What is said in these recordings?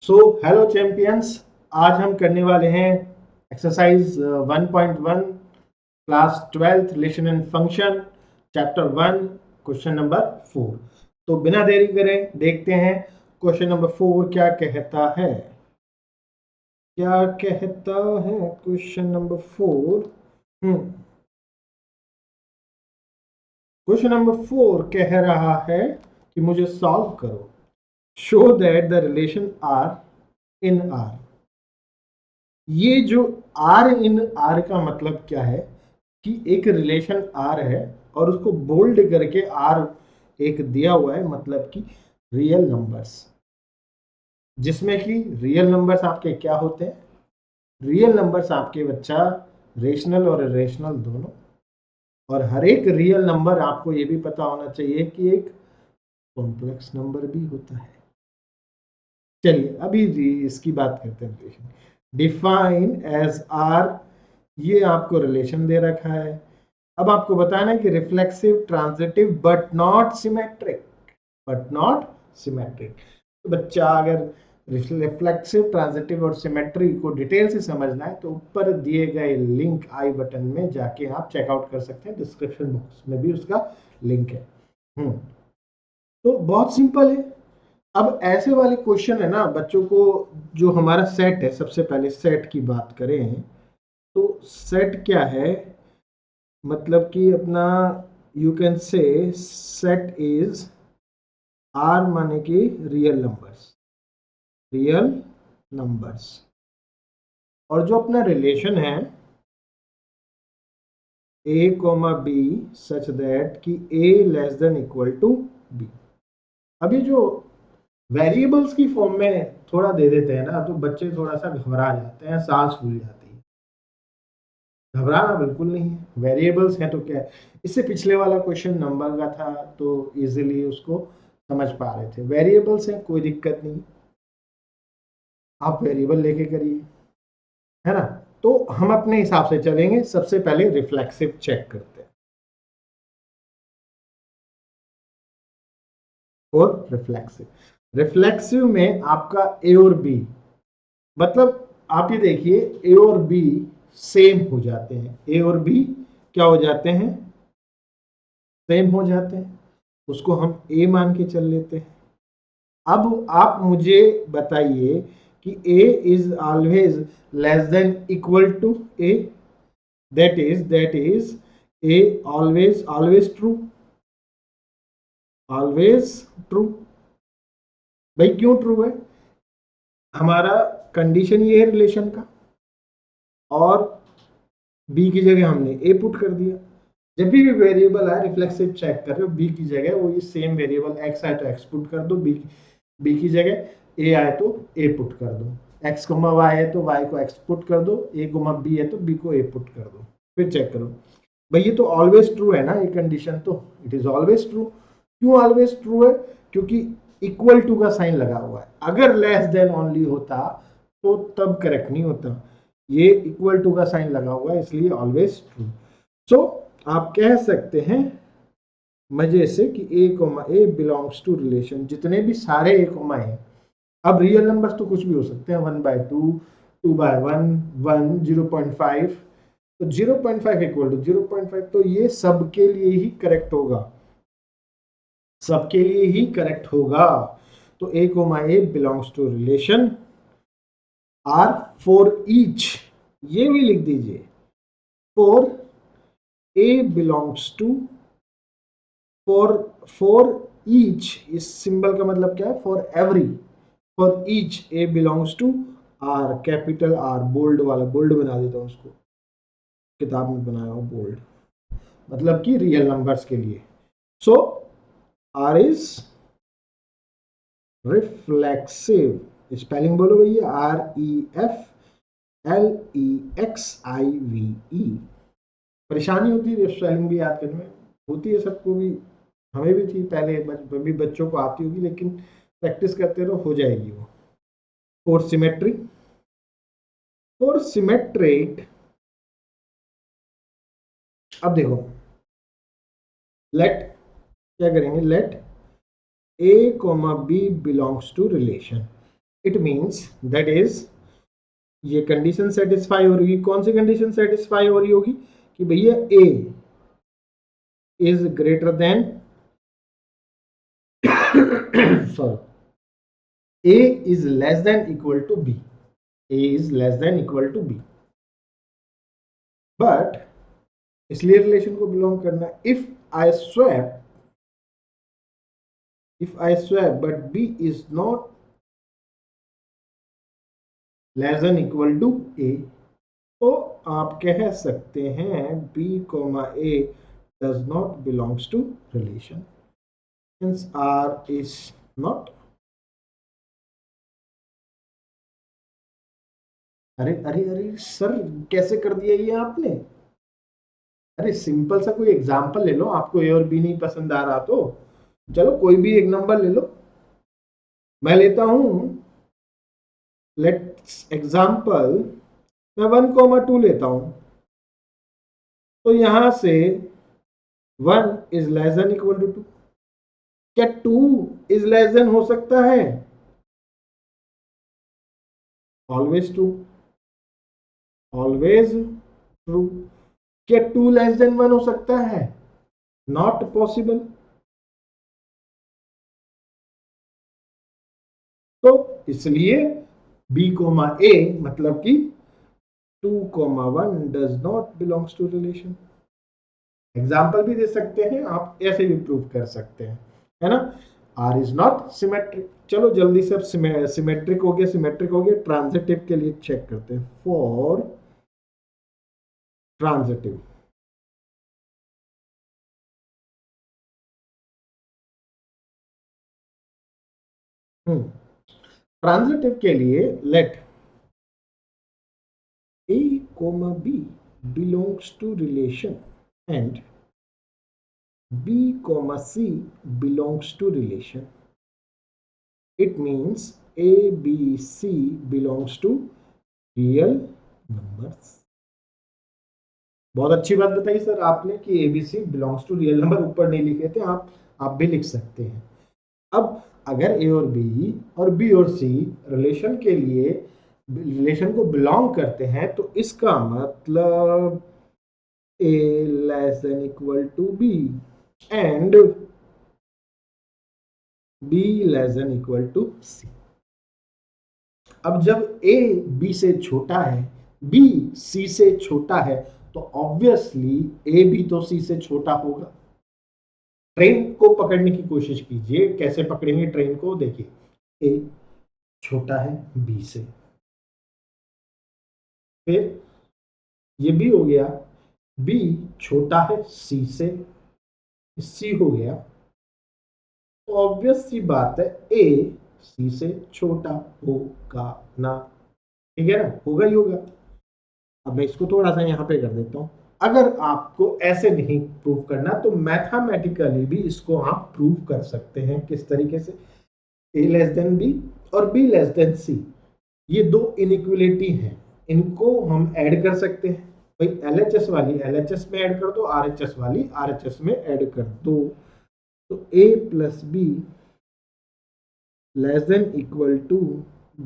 So hello champions, आज हम करने वाले हैं exercise 1.1 class 12th relation and function chapter 1 question number 4। तो बिना देरी करें देखते हैं क्वेश्चन नंबर 4 क्या कहता है। Question number 4। क्वेश्चन नंबर 4 कह रहा है कि मुझे सॉल्व करो। Show that the relation R in R. ये जो आर इन आर का मतलब क्या है कि एक रिलेशन आर है और उसको बोल्ड करके आर एक दिया हुआ है, मतलब कि रियल नंबर्स, जिसमें कि रियल नंबर्स आपके क्या होते हैं। रियल नंबर्स आपके बच्चा रेशनल और इरेशनल दोनों, और हर एक रियल नंबर आपको ये भी पता होना चाहिए कि एक कॉम्प्लेक्स नंबर भी होता है। चलिए अभी इसकी बात करते हैं। रिलेशन डिफाइन एज आर, ये आपको रिलेशन दे रखा है। अब आपको बताना है कि reflexive, transitive but not symmetric. तो बच्चा अगर रिफ्लेक्सिव, ट्रांजिटिव और सिमेट्री को डिटेल से समझना है तो ऊपर दिए गए लिंक आई बटन में जाके आप चेकआउट कर सकते हैं। डिस्क्रिप्शन बॉक्स में भी उसका लिंक है। तो बहुत सिंपल है। अब ऐसे वाले क्वेश्चन है ना बच्चों को, जो हमारा सेट है, सबसे पहले सेट की बात करें तो सेट क्या है, मतलब कि अपना you can say set is R माने कि रियल नंबर्स, और जो अपना रिलेशन है a comma B such that कि a less than equal to b। अभी जो वेरिएबल्स की फॉर्म में थोड़ा दे देते हैं ना तो बच्चे थोड़ा सा घबरा जाते हैं, सांस फूल जाती है। घबराना बिल्कुल नहीं है, वेरिएबल्स हैं तो क्या है। इससे पिछले वाला क्वेश्चन नंबर का था तो इजीली उसको समझ पा रहे थे। वेरिएबल्स हैं, कोई दिक्कत नहीं, आप वेरिएबल लेके करिए, है ना। तो हम अपने हिसाब से चलेंगे। सबसे पहले रिफ्लेक्सिव चेक करते हैं। और रिफ्लेक्सिव में आपका ए और बी, मतलब आप ये देखिए ए और बी सेम हो जाते हैं। ए और बी क्या हो जाते हैं, सेम हो जाते हैं। उसको हम ए मान के चल लेते हैं। अब आप मुझे बताइए कि A is always less than equal to A, that is A always true. भाई क्यों ट्रू है, हमारा कंडीशन ये है रिलेशन का, और बी की जगह हमने ए पुट कर दिया। जब भी वेरिएबल आए रिफ्लेक्सिव चेक कर रहे हो, बी की जगह वो ये सेम वेरिएबल एक्स आए तो एक्स पुट कर दो, बी की जगह ए आए तो ए पुट कर दो, एक्स कोमा वाई है तो वाई को एक्स पुट कर दो, ए कोमा बी है तो बी को ए पुट कर दो। फिर चेक करो भाई ये तो ऑलवेज ट्रू है ना, ये कंडीशन तो इट इज ऑलवेज ट्रू। क्यों ऑलवेज ट्रू है, क्योंकि इक्वल टू का साइन लगा हुआ है। अगर लेस देन ओनली होता तो तब करेक्ट नहीं होता। ये इक्वल टू का साइन लगा हुआ है इसलिए ऑलवेज ट्रू। सो आप कह सकते हैं मजे से कि A comma A belongs to relation, जितने भी सारे ए कोमा है। अब रियल नंबर्स तो कुछ भी हो सकते हैं, 1/2, 2/1, 1, 0.5। तो 0.5 इक्वल टू 0.5, तो ये सबके लिए ही करेक्ट होगा, सबके लिए ही करेक्ट होगा। तो A comma A belongs to relation R for each, ये भी लिख दीजिए, for A belongs to, for each, इस सिंबल का मतलब क्या है, for every, for each A belongs to R, capital R, bold वाला, बोल्ड बना देता हूं उसको, किताब में बनाया हूं बोल्ड, मतलब कि रियल नंबर्स के लिए। सो आर इज रिफ्लेक्सिव, स्पेलिंग बोलो भैया, REFLEXIVE। परेशानी होती है स्पेलिंग भी याद करने में, होती है सबको भी, हमें भी थी पहले, भी बच्चों को आती होगी, लेकिन प्रैक्टिस करते रहो हो जाएगी वो। फोर सिमेट्रिक, अब देखो, लेट, क्या करेंगे, let A comma B belongs to relation. It means that is, ये कंडीशन सेटिस्फाई हो रही, कौन सी कंडीशन सेटिस्फाई हो रही होगी कि भैया A is greater than sorry, A is less than equal to B, A is less than equal to B. But इसलिए रिलेशन को बिलोंग करना है। If I swap but B is not less than equal to A, तो आप कह सकते हैं b comma A does not belongs to relation, since r is not। अरे अरे अरे सर, कैसे कर दिया ये आपने? अरे सिंपल सा कोई एग्जांपल ले लो, आपको ए और बी नहीं पसंद आ रहा तो चलो कोई भी एक नंबर ले लो। मैं लेता हूं, लेट्स एग्जांपल, मैं 1,2 लेता हूं। तो यहां से 1 is less than equal to 2। क्या 2 इज लेस देन हो सकता है? Always true, always true. क्या 2 लेस देन 1 हो सकता है? Not possible. तो इसलिए b कोमा a मतलब कि 2,1 does not belongs to relation. Example भी दे सकते हैं आप, ऐसे भी प्रूव कर सकते हैं, है ना। r is not symmetric. चलो जल्दी से, अब सिमेट्रिक हो गया, सिमेट्रिक हो गया। ट्रांजिटिव के लिए चेक करते हैं, फॉर ट्रांजिटिव। ट्रांजिटिव के लिए late a comma b belongs to relation and b comma c belongs to relation. It means a b c belongs to real numbers। बहुत अच्छी बात बताई सर आपने कि A B C belongs to real number, ऊपर नहीं लिखे थे आप भी लिख सकते हैं। अब अगर ए और बी और सी रिलेशन के लिए रिलेशन को बिलोंग करते हैं, तो इसका मतलब a less than equal to b and b less than equal to c। अब जब a b से छोटा है, b c से छोटा है, तो ऑब्वियसली a भी तो c से छोटा होगा। ट्रेन को पकड़ने की कोशिश कीजिए, कैसे पकड़ेंगे ट्रेन को, देखिए a छोटा है b से, फिर ये b हो गया, b छोटा है c से, c हो गया, तो ऑब्वियस सी बात है a c से छोटा होगा ना, ठीक है ना, होगा ही होगा। अब मैं इसको थोड़ा सा यहाँ पे कर देता हूँ। अगर आपको ऐसे नहीं प्रूव करना, तो मैथमेटिकली भी इसको आप प्रूव कर सकते हैं। किस तरीके से? a लेस देन b और b लेस देन c, ये दो इनइक्वलिटी हैं, इनको हम ऐड कर सकते हैं। भाई LHS वाली LHS में ऐड कर दो, RHS वाली RHS में ऐड कर दो, तो a plus B less than equal to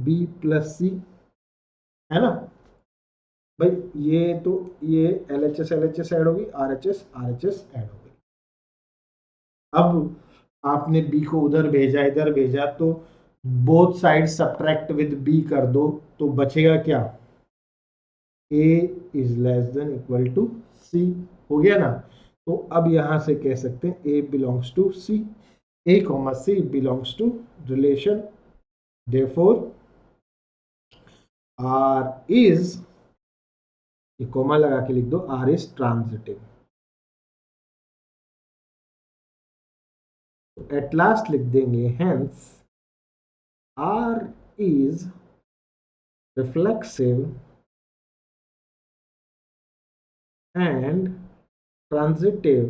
b plus C, है ना भाई। ये तो ये LHS ऐड होगी, RHS ऐड हो गई। अब आपने b को उधर भेजा, इधर भेजा, तो both side subtract with b कर दो, तो बचेगा क्या? a is less than equal to c, हो गया ना। तो अब यहां से कह सकते हैं a belongs to c, a comma c belongs to relation, therefore r is, ये कोमा लगा के लिख दो, r इज ट्रांजिटिव। तो एट लास्ट लिख देंगे hence r is reflexive and transitive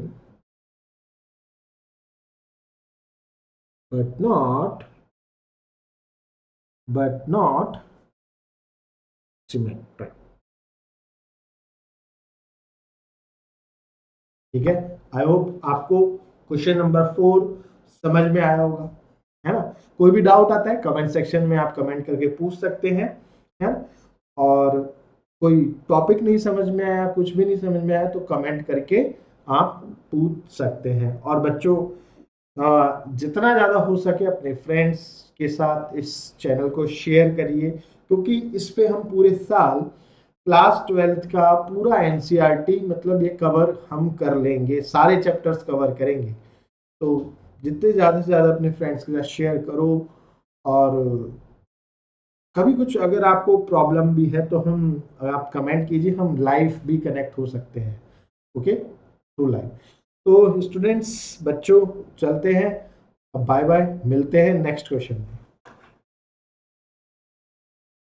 but not symmetric। ठीक है, आई होप आपको क्वेश्चन नंबर 4 समझ में आया होगा। है ना। कोई भी डाउट आता है कमेंट सेक्शन में आप कमेंट करके पूछ सकते हैं, है ना। और कोई टॉपिक नहीं समझ में आया, कुछ भी नहीं समझ में आया तो कमेंट करके आप पूछ सकते हैं। और बच्चों जितना ज़्यादा हो सके अपने फ्रेंड्स के साथ इस चैनल को शेयर करिए, क्योंकि इस पे हम पूरे साल क्लास 12th का पूरा एनसीईआरटी मतलब ये कवर हम कर लेंगे, सारे चैप्टर्स कवर करेंगे। तो जितने ज़्यादा से ज़्यादा अपने फ्रेंड्स के साथ शेयर करो। और कभी कुछ अगर आपको प्रॉब्लम भी है तो आप कमेंट कीजिए, हम लाइव भी कनेक्ट हो सकते हैं, ओके, थ्रू लाइव। तो स्टूडेंट्स, बच्चों, चलते हैं, बाय बाय, मिलते हैं नेक्स्ट क्वेश्चन में।